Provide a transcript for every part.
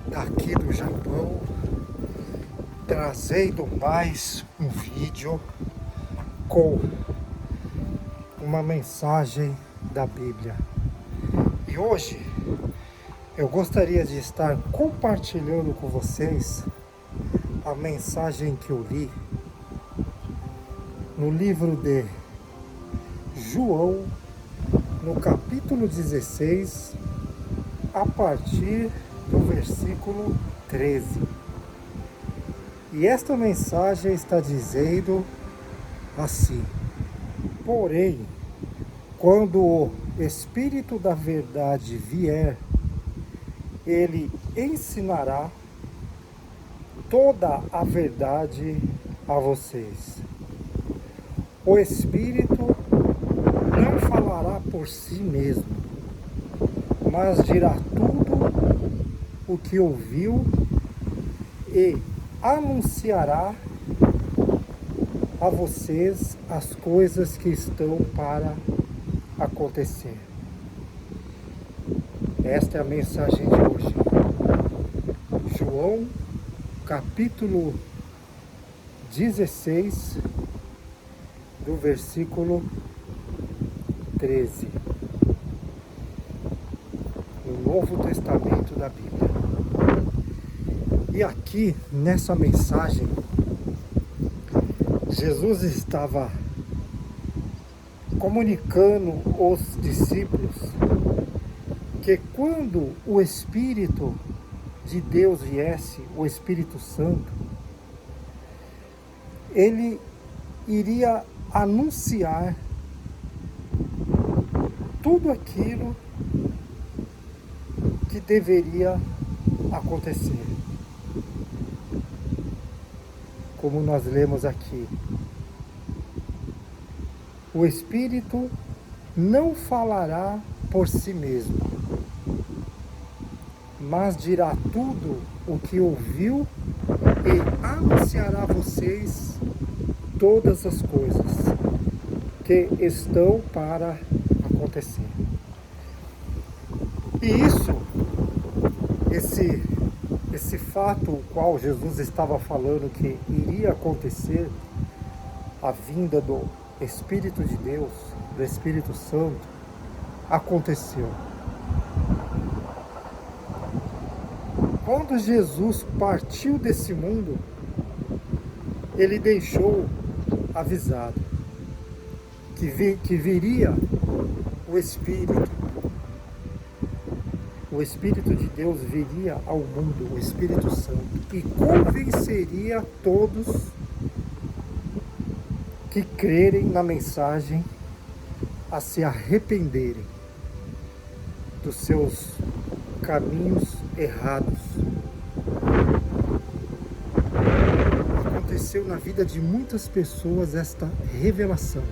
Daqui do Japão, trazendo mais um vídeo com uma mensagem da Bíblia. E hoje eu gostaria de estar compartilhando com vocês a mensagem que eu li no livro de João, no capítulo 16, a partir do versículo 13. E esta mensagem está dizendo assim: porém, quando o Espírito da verdade vier, ele ensinará toda a verdade a vocês. O Espírito não falará por si mesmo, mas dirá tudo o que ouviu e anunciará a vocês as coisas que estão para acontecer. Esta é a mensagem de hoje. João, capítulo 16, do versículo 13. No Novo Testamento da Bíblia. E aqui, nessa mensagem, Jesus estava comunicando aos discípulos que quando o Espírito de Deus viesse, o Espírito Santo, ele iria anunciar tudo aquilo que deveria acontecer. Como nós lemos aqui, o Espírito não falará por si mesmo, mas dirá tudo o que ouviu e anunciará a vocês todas as coisas que estão para acontecer. E esse fato, o qual Jesus estava falando que iria acontecer, a vinda do Espírito de Deus, do Espírito Santo, aconteceu. Quando Jesus partiu desse mundo, ele deixou avisado que viria o Espírito. O Espírito de Deus viria ao mundo, o Espírito Santo, e convenceria todos que crerem na mensagem a se arrependerem dos seus caminhos errados. Aconteceu na vida de muitas pessoas esta revelação.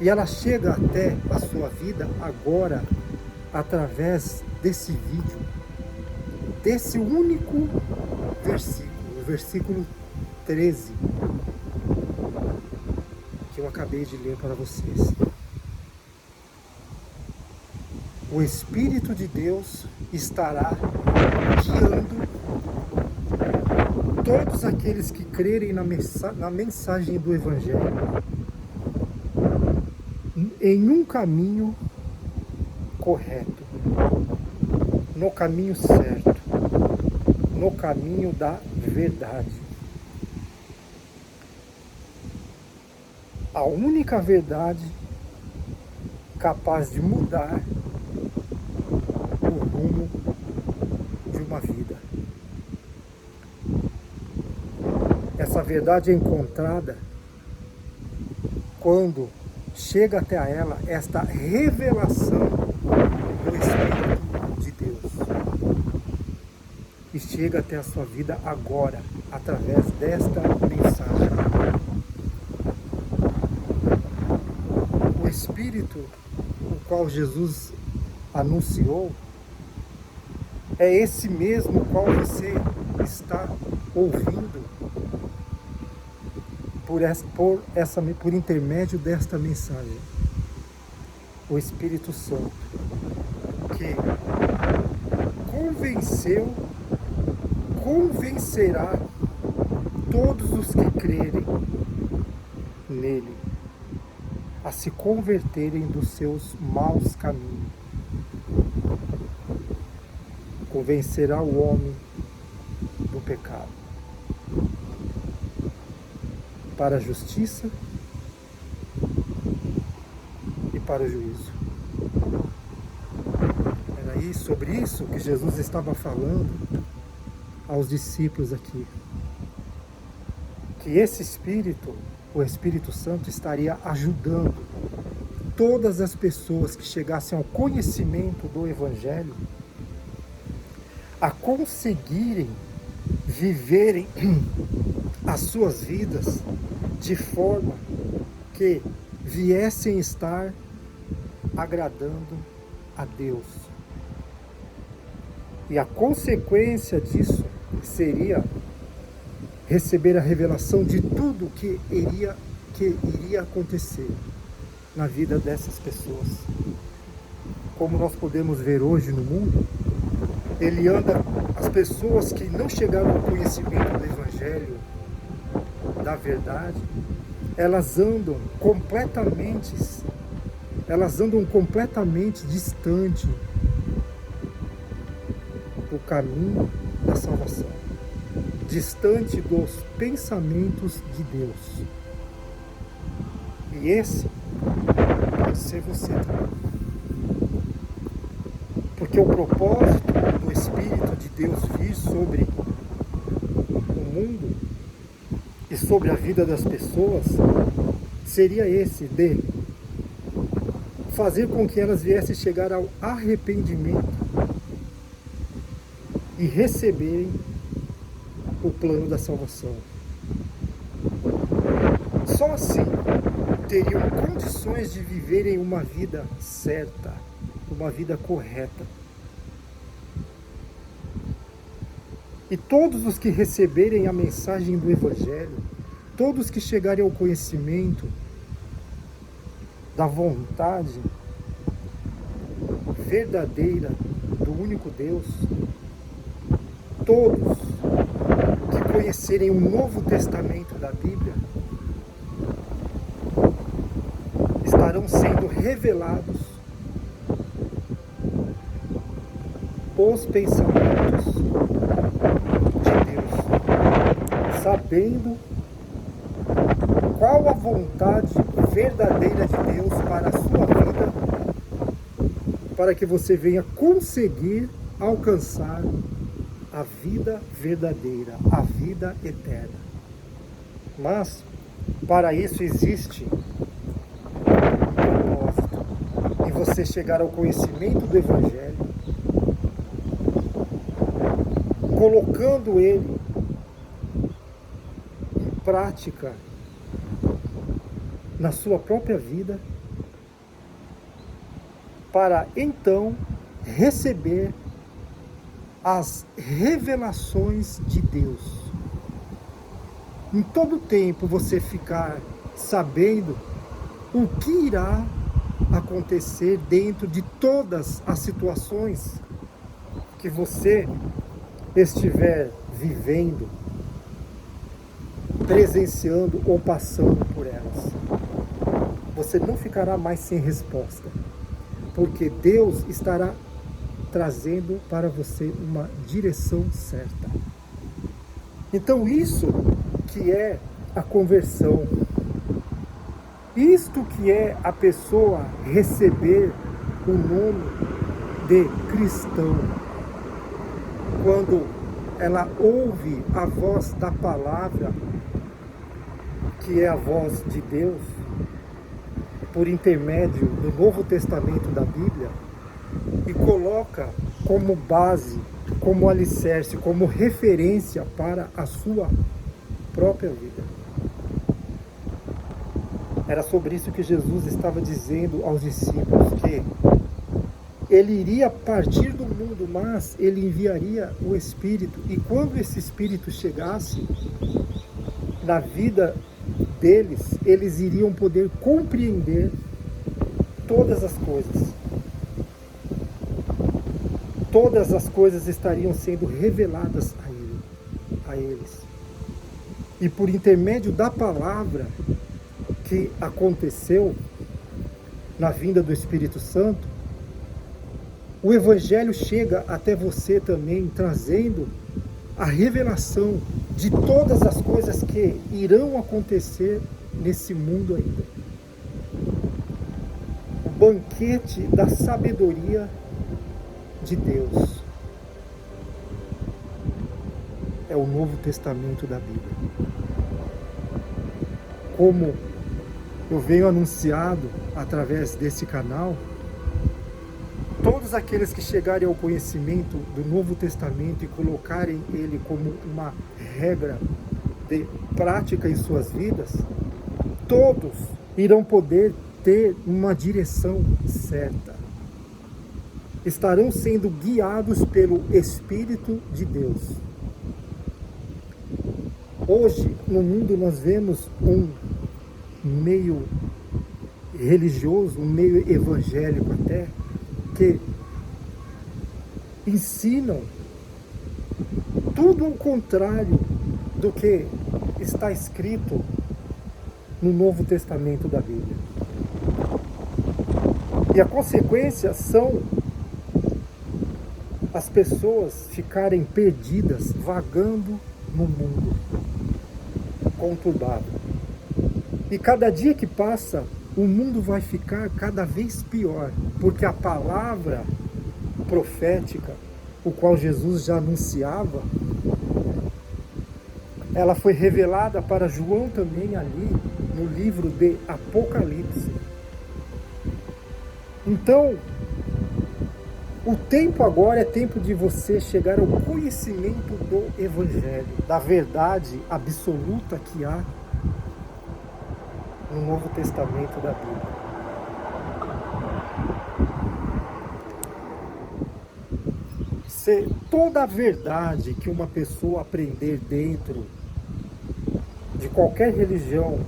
E ela chega até a sua vida agora, através desse vídeo, desse único versículo, o versículo 13, que eu acabei de ler para vocês. O Espírito de Deus estará guiando todos aqueles que crerem na mensagem do Evangelho em um caminho correto, no caminho certo, no caminho da verdade. A única verdade capaz de mudar o rumo de uma vida. Essa verdade é encontrada quando chega até a ela esta revelação do Espírito de Deus, que chega até a sua vida agora, através desta mensagem. O Espírito qual Jesus anunciou é esse mesmo qual você está ouvindo por intermédio desta mensagem. O Espírito Santo, que convencerá todos os que crerem nele a se converterem dos seus maus caminhos. Convencerá o homem do pecado para a justiça e para o juízo. Era aí sobre isso que Jesus estava falando aos discípulos aqui. Que esse Espírito, o Espírito Santo, estaria ajudando todas as pessoas que chegassem ao conhecimento do Evangelho a conseguirem viverem as suas vidas de forma que viessem estar agradando a Deus. E a consequência disso seria receber a revelação de tudo que iria acontecer na vida dessas pessoas. Como nós podemos ver hoje no mundo, as pessoas que não chegaram ao conhecimento do Evangelho, da verdade, elas andam completamente distante do caminho da salvação, distante dos pensamentos de Deus. E esse pode ser você também. Porque o propósito do Espírito de Deus vir sobre o mundo e sobre a vida das pessoas seria esse, de fazer com que elas viessem chegar ao arrependimento e receberem o plano da salvação. Só assim teriam condições de viverem uma vida certa, uma vida correta. E todos os que receberem a mensagem do Evangelho, todos que chegarem ao conhecimento da vontade verdadeira do único Deus, todos que conhecerem o Novo Testamento da Bíblia, estarão sendo revelados os pensamentos de Deus, sabendo qual a vontade verdadeira de Deus para a sua vida, para que você venha conseguir alcançar a vida verdadeira, a vida eterna. Mas, para isso existe um propósito, em você chegar ao conhecimento do Evangelho, colocando ele em prática na sua própria vida, para então receber as revelações de Deus. Em todo tempo você ficar sabendo o que irá acontecer dentro de todas as situações que você estiver vivendo, presenciando ou passando por elas. Você não ficará mais sem resposta, porque Deus estará trazendo para você uma direção certa. Então isso que é a conversão, isto que é a pessoa receber o nome de cristão, quando ela ouve a voz da palavra, que é a voz de Deus, por intermédio do Novo Testamento da Bíblia, e coloca como base, como alicerce, como referência para a sua própria vida. Era sobre isso que Jesus estava dizendo aos discípulos, que ele iria partir do mundo, mas ele enviaria o Espírito. E quando esse Espírito chegasse na vida deles, eles iriam poder compreender todas as coisas. Todas as coisas estariam sendo reveladas a eles. E por intermédio da palavra que aconteceu na vinda do Espírito Santo, o Evangelho chega até você também, trazendo a revelação de todas as coisas que irão acontecer nesse mundo ainda. O banquete da sabedoria de Deus é o Novo Testamento da Bíblia. Como eu venho anunciado através desse canal, todos aqueles que chegarem ao conhecimento do Novo Testamento e colocarem ele como uma regra de prática em suas vidas, todos irão poder ter uma direção certa. Estarão sendo guiados pelo Espírito de Deus. Hoje, no mundo, nós vemos um meio religioso, um meio evangélico até, que ensinam tudo ao contrário do que está escrito no Novo Testamento da Bíblia. E a consequência são as pessoas ficarem perdidas, vagando no mundo conturbado. E cada dia que passa, o mundo vai ficar cada vez pior, porque a palavra profética, o qual Jesus já anunciava, ela foi revelada para João também ali no livro de Apocalipse. Então, o tempo agora é tempo de você chegar ao conhecimento do Evangelho, da verdade absoluta que há no Novo Testamento da Bíblia. Se toda a verdade que uma pessoa aprender dentro de qualquer religião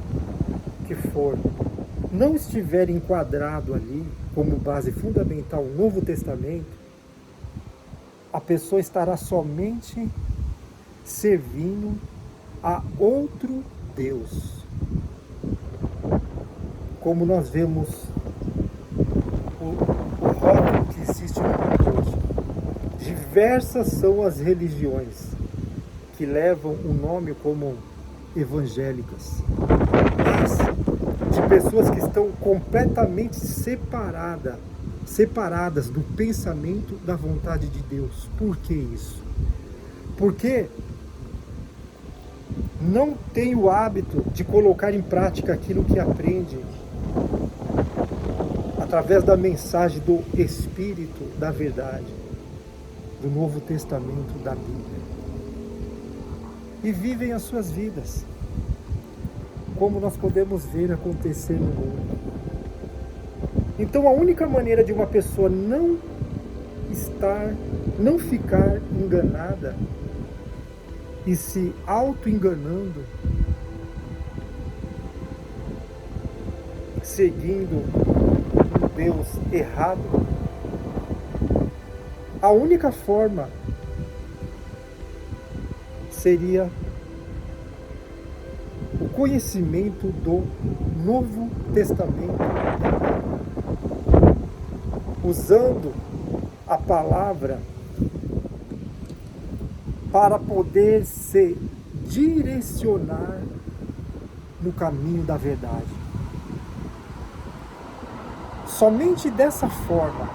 que for, não estiver enquadrado ali como base fundamental o Novo Testamento, a pessoa estará somente servindo a outro Deus. Como nós vemos o rótulo que existe no mundo hoje. Diversas são as religiões que levam o nome como evangélicas, mas de pessoas que estão completamente separadas do pensamento da vontade de Deus. Por que isso? Porque não tem o hábito de colocar em prática aquilo que aprende através da mensagem do Espírito da verdade, do Novo Testamento da Bíblia, e vivem as suas vidas, como nós podemos ver acontecer no mundo. Então a única maneira de uma pessoa não ficar enganada e se auto-enganando, seguindo um Deus errado, a única forma seria o conhecimento do Novo Testamento, usando a palavra para poder se direcionar no caminho da verdade. Somente dessa forma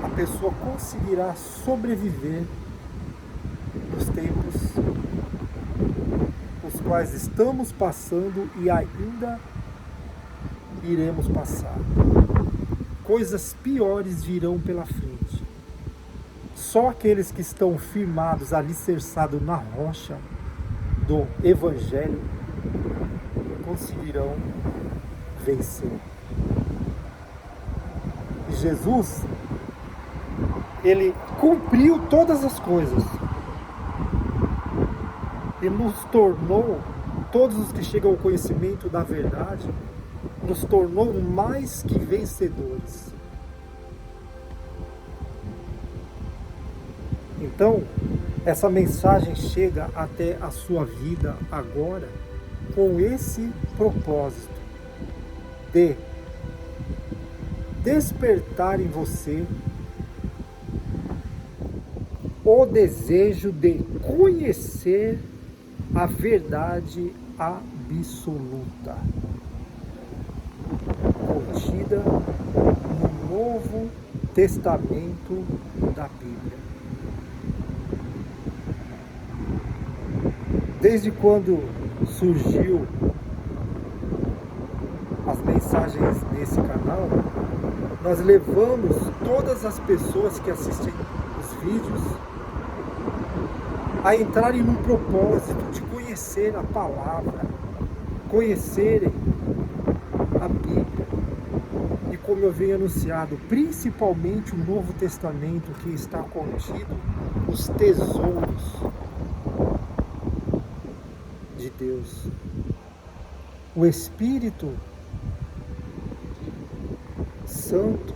a pessoa conseguirá sobreviver nos tempos os quais estamos passando e ainda iremos passar. Coisas piores virão pela frente. Só aqueles que estão firmados, alicerçados na rocha do Evangelho, conseguirão vencer. E Jesus, ele cumpriu todas as coisas e nos tornou, todos os que chegam ao conhecimento da verdade, nos tornou mais que vencedores. Então, essa mensagem chega até a sua vida agora com esse propósito de despertar em você o desejo de conhecer a verdade absoluta contida no Novo Testamento da Bíblia. Desde quando surgiu as mensagens nesse canal, nós levamos todas as pessoas que assistem os vídeos a entrarem num propósito de conhecer a palavra, conhecerem a Bíblia. E como eu venho anunciado, principalmente o Novo Testamento, que está contido os tesouros de Deus. O Espírito Santo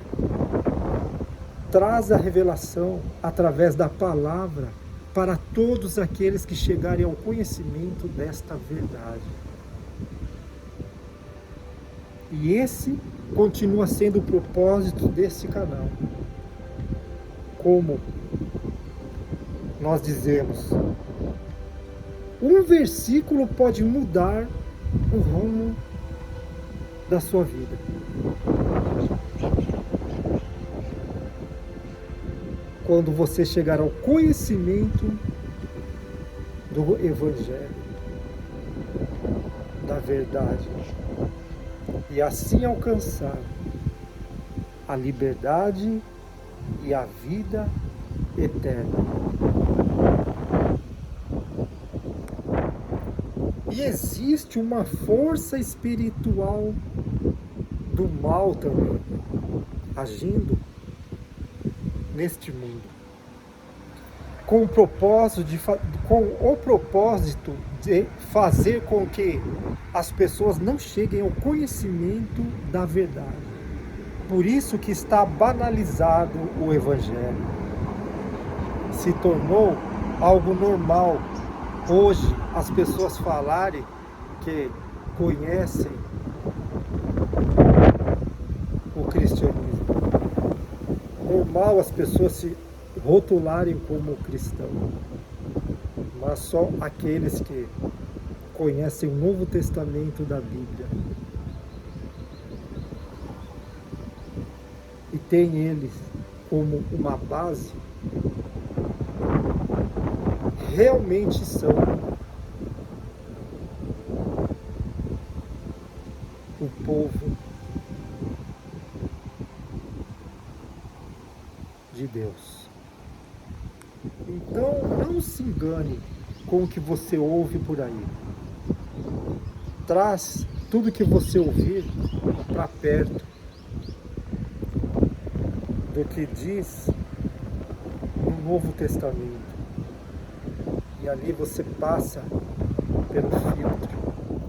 traz a revelação através da palavra para todos aqueles que chegarem ao conhecimento desta verdade. E esse continua sendo o propósito desse canal. Como nós dizemos, um versículo pode mudar o rumo da sua vida. Quando você chegar ao conhecimento do Evangelho, da verdade, e assim alcançar a liberdade e a vida eterna. E existe uma força espiritual do mal também agindo neste mundo, com o propósito de fazer com que as pessoas não cheguem ao conhecimento da verdade. Por isso que está banalizado o Evangelho. Se tornou algo normal hoje as pessoas falarem que conhecem o cristianismo. Normal as pessoas se rotularem como cristão, mas só aqueles que conhecem o Novo Testamento da Bíblia e tem eles como uma base, realmente são o povo de Deus. Então não se engane com o que você ouve por aí. Traz tudo que você ouvir para perto do que diz no Novo Testamento. E ali você passa pelo filtro.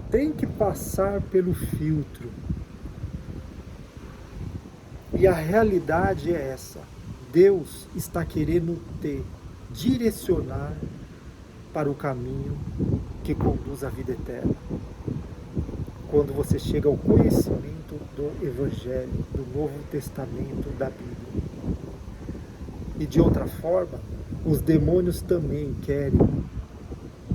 Tem que passar pelo filtro. E a realidade é essa. Deus está querendo te direcionar para o caminho que conduz à vida eterna. Quando você chega ao conhecimento do Evangelho, do Novo Testamento da Bíblia. E de outra forma, os demônios também querem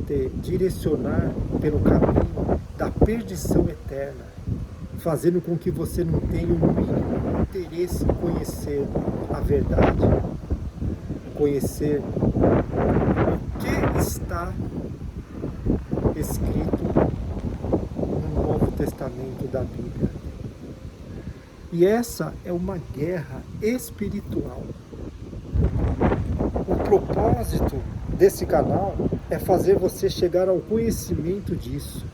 te direcionar pelo caminho da perdição eterna, fazendo com que você não tenha o mínimo interesse em conhecer a verdade, conhecer o que está escrito no Novo Testamento da Bíblia. E essa é uma guerra espiritual. O propósito desse canal é fazer você chegar ao conhecimento disso.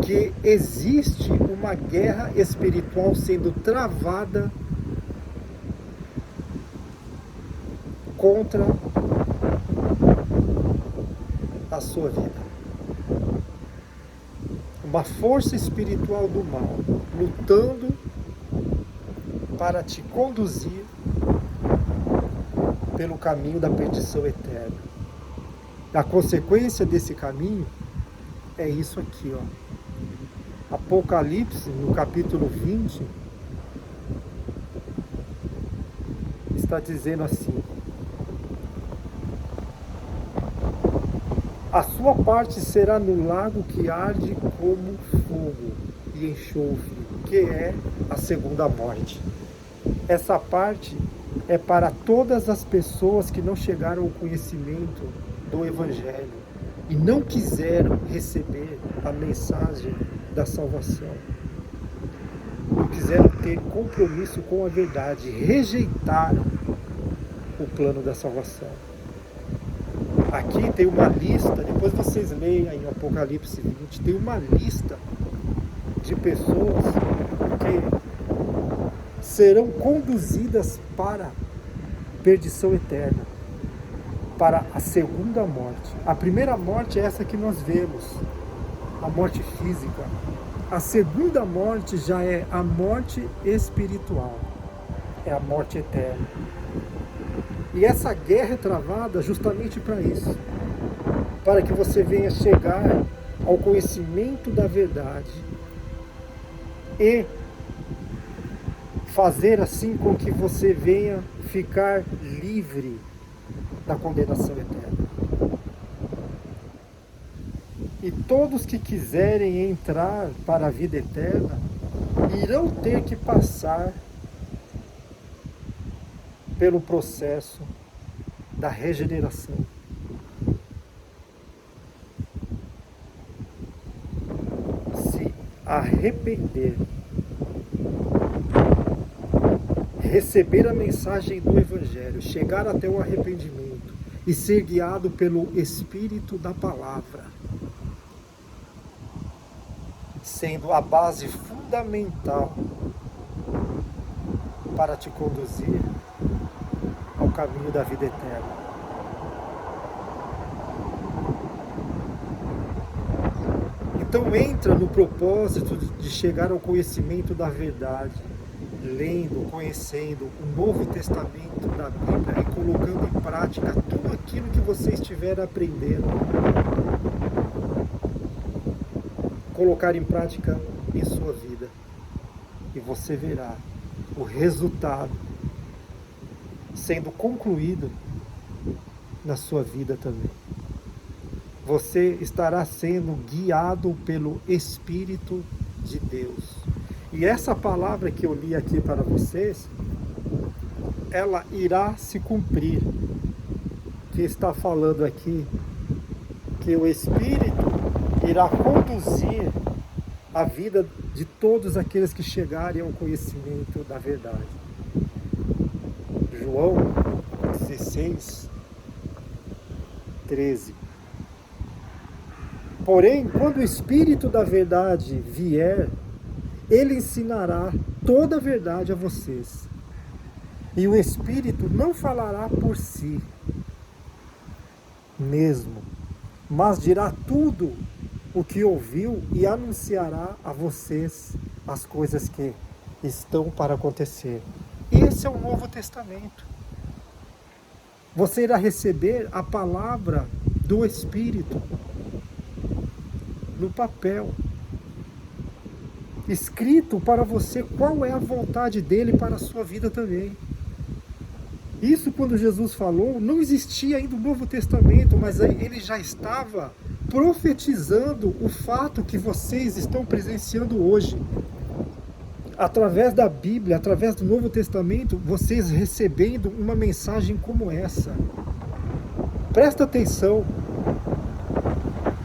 que existe uma guerra espiritual sendo travada contra a sua vida. Uma força espiritual do mal lutando para te conduzir pelo caminho da perdição eterna. A consequência desse caminho é isso aqui, ó. Apocalipse, no capítulo 20, está dizendo assim: a sua parte será no lago que arde como fogo e enxofre, que é a segunda morte. Essa parte é para todas as pessoas que não chegaram ao conhecimento do Evangelho e não quiseram receber a mensagem da salvação. Não quiseram ter compromisso com a verdade, rejeitaram o plano da salvação. Aqui tem uma lista, depois vocês leiam em Apocalipse 20, tem uma lista de pessoas que serão conduzidas para a perdição eterna, para a segunda morte. A primeira morte é essa que nós vemos, a morte física. A segunda morte já é a morte espiritual, é a morte eterna. E essa guerra é travada justamente para isso, para que você venha chegar ao conhecimento da verdade e fazer assim com que você venha ficar livre da condenação eterna. E todos que quiserem entrar para a vida eterna irão ter que passar pelo processo da regeneração. Se arrepender, receber a mensagem do Evangelho, chegar até o arrependimento e ser guiado pelo Espírito da Palavra, sendo a base fundamental para te conduzir ao caminho da vida eterna. Então entra no propósito de chegar ao conhecimento da verdade, lendo, conhecendo o Novo Testamento da Bíblia e colocando em prática tudo aquilo que você estiver aprendendo. Colocar em prática em sua vida. E você verá o resultado sendo concluído na sua vida também. Você estará sendo guiado pelo Espírito de Deus. E essa palavra que eu li aqui para vocês, ela irá se cumprir. Que está falando aqui que o Espírito irá conduzir a vida de todos aqueles que chegarem ao conhecimento da verdade. João 16, 13. Porém, quando o Espírito da verdade vier, ele ensinará toda a verdade a vocês. E o Espírito não falará por si mesmo, mas dirá tudo o que ouviu e anunciará a vocês as coisas que estão para acontecer. Esse é o Novo Testamento. Você irá receber a palavra do Espírito no papel, escrito para você qual é a vontade dele para a sua vida também. Isso, quando Jesus falou, não existia ainda o Novo Testamento, mas ele já estava profetizando o fato que vocês estão presenciando hoje. Através da Bíblia, através do Novo Testamento, vocês recebendo uma mensagem como essa. Presta atenção.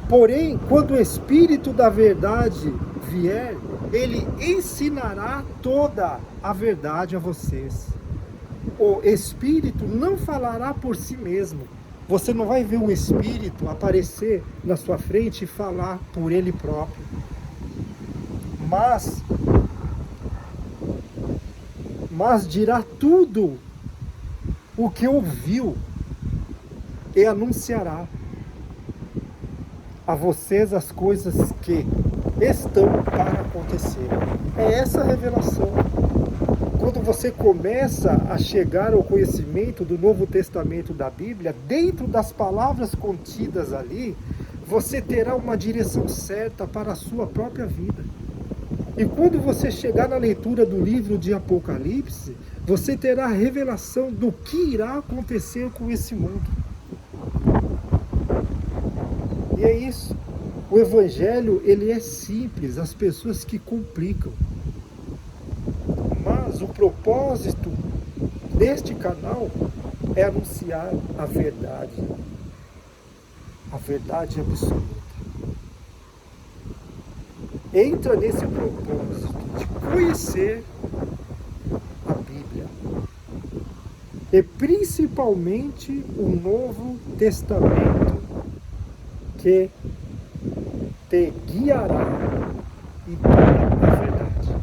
Porém, quando o Espírito da verdade vier, ele ensinará toda a verdade a vocês. O Espírito não falará por si mesmo. Você não vai ver um Espírito aparecer na sua frente e falar por ele próprio. mas dirá tudo o que ouviu e anunciará a vocês as coisas que estão para acontecer. É essa a revelação. Quando você começa a chegar ao conhecimento do Novo Testamento da Bíblia, dentro das palavras contidas ali, você terá uma direção certa para a sua própria vida. E quando você chegar na leitura do livro de Apocalipse, você terá a revelação do que irá acontecer com esse mundo. E é isso. O Evangelho, ele é simples, as pessoas que complicam. Mas o propósito deste canal é anunciar a verdade absoluta. Entra nesse propósito de conhecer a Bíblia e principalmente o Novo Testamento, que te guiará em toda a verdade.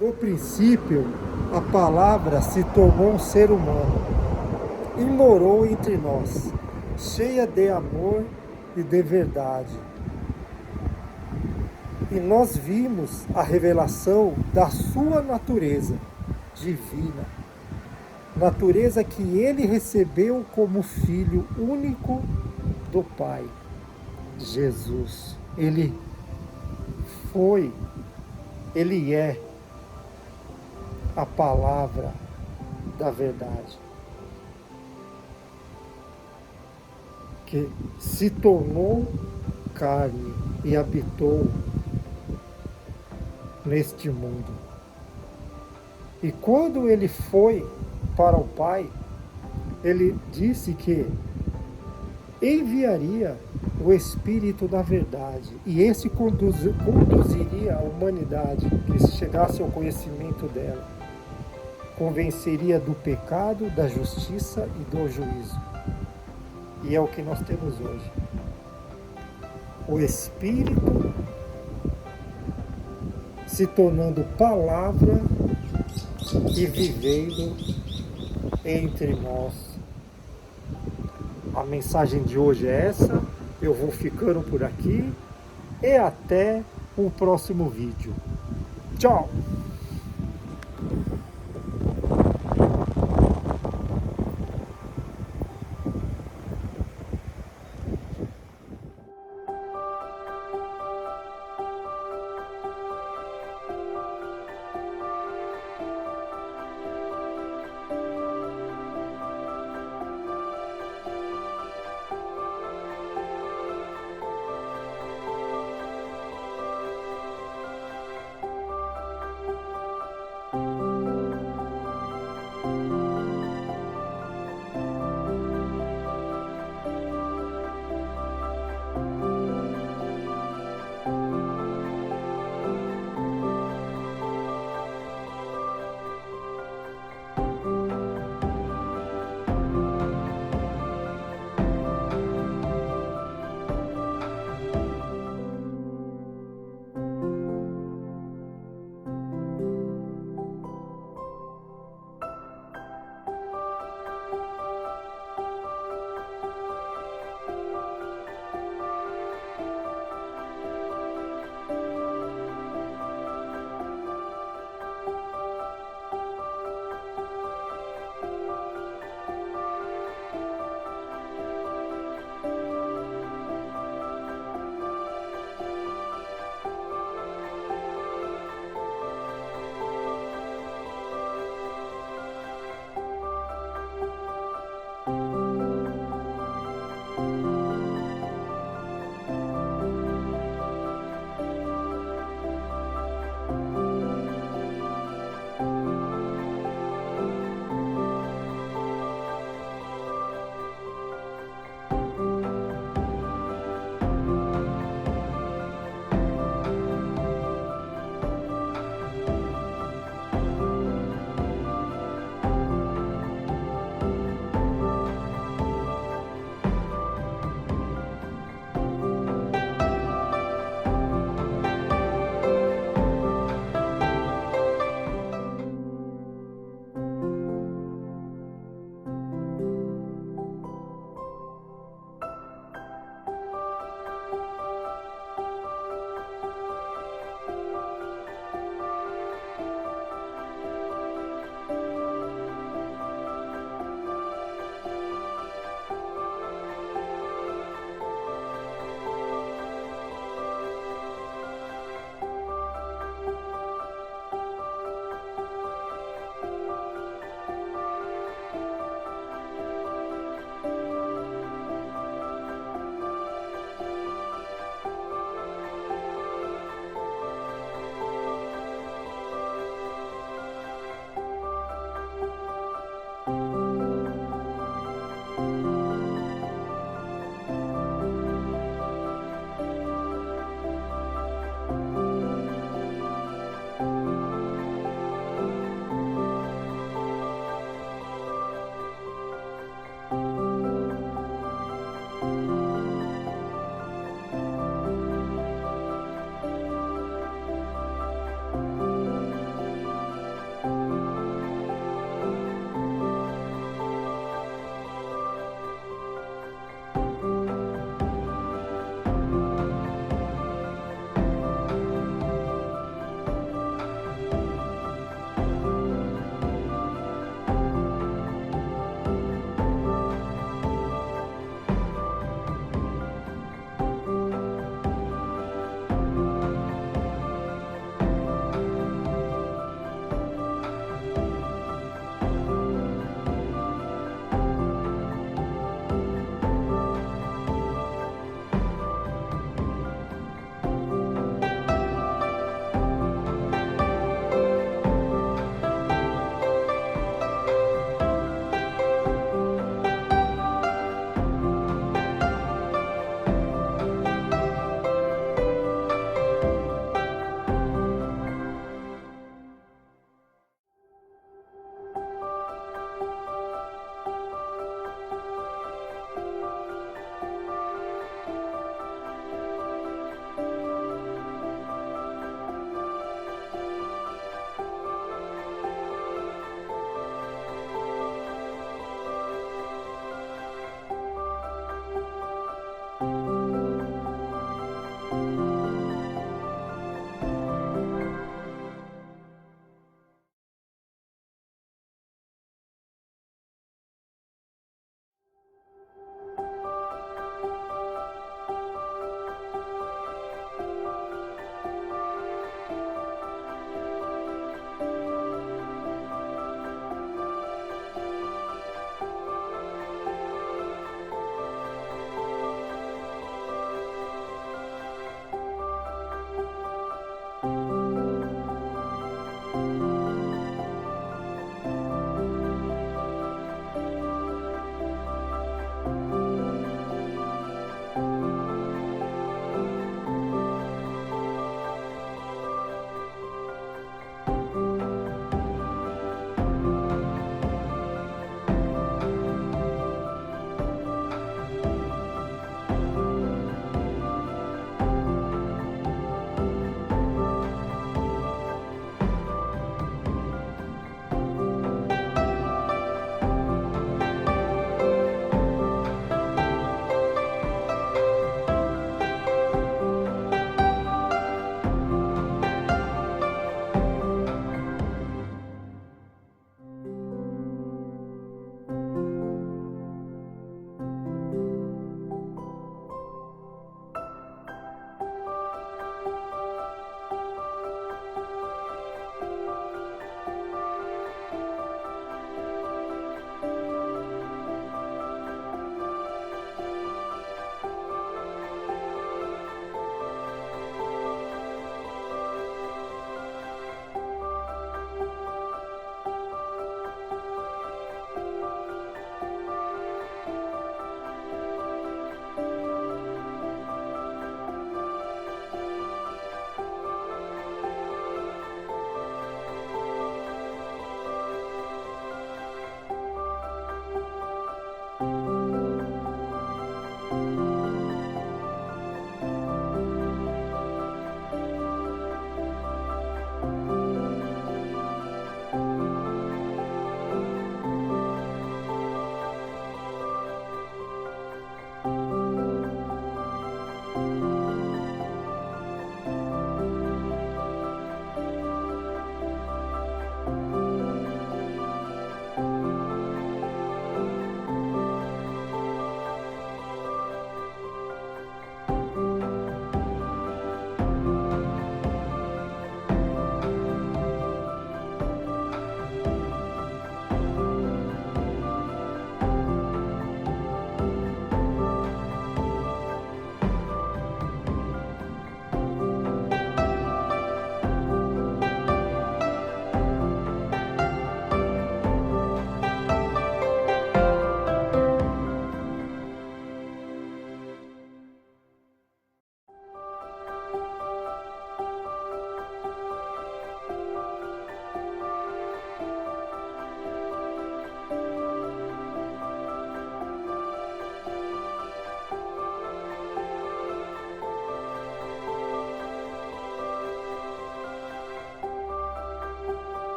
No princípio, a palavra se tornou um ser humano e morou entre nós, cheia de amor e de verdade. E nós vimos a revelação da sua natureza divina, natureza que ele recebeu como filho único do Pai, Jesus. Ele é a palavra da verdade, que se tornou carne e habitou neste mundo. E quando ele foi para o Pai, ele disse que enviaria o Espírito da verdade, e esse conduziria a humanidade que chegasse ao conhecimento dela, convenceria do pecado, da justiça e do juízo. E é o que nós temos hoje. O Espírito se tornando palavra e vivendo entre nós. A mensagem de hoje é essa. Eu vou ficando por aqui e até o próximo vídeo. Tchau!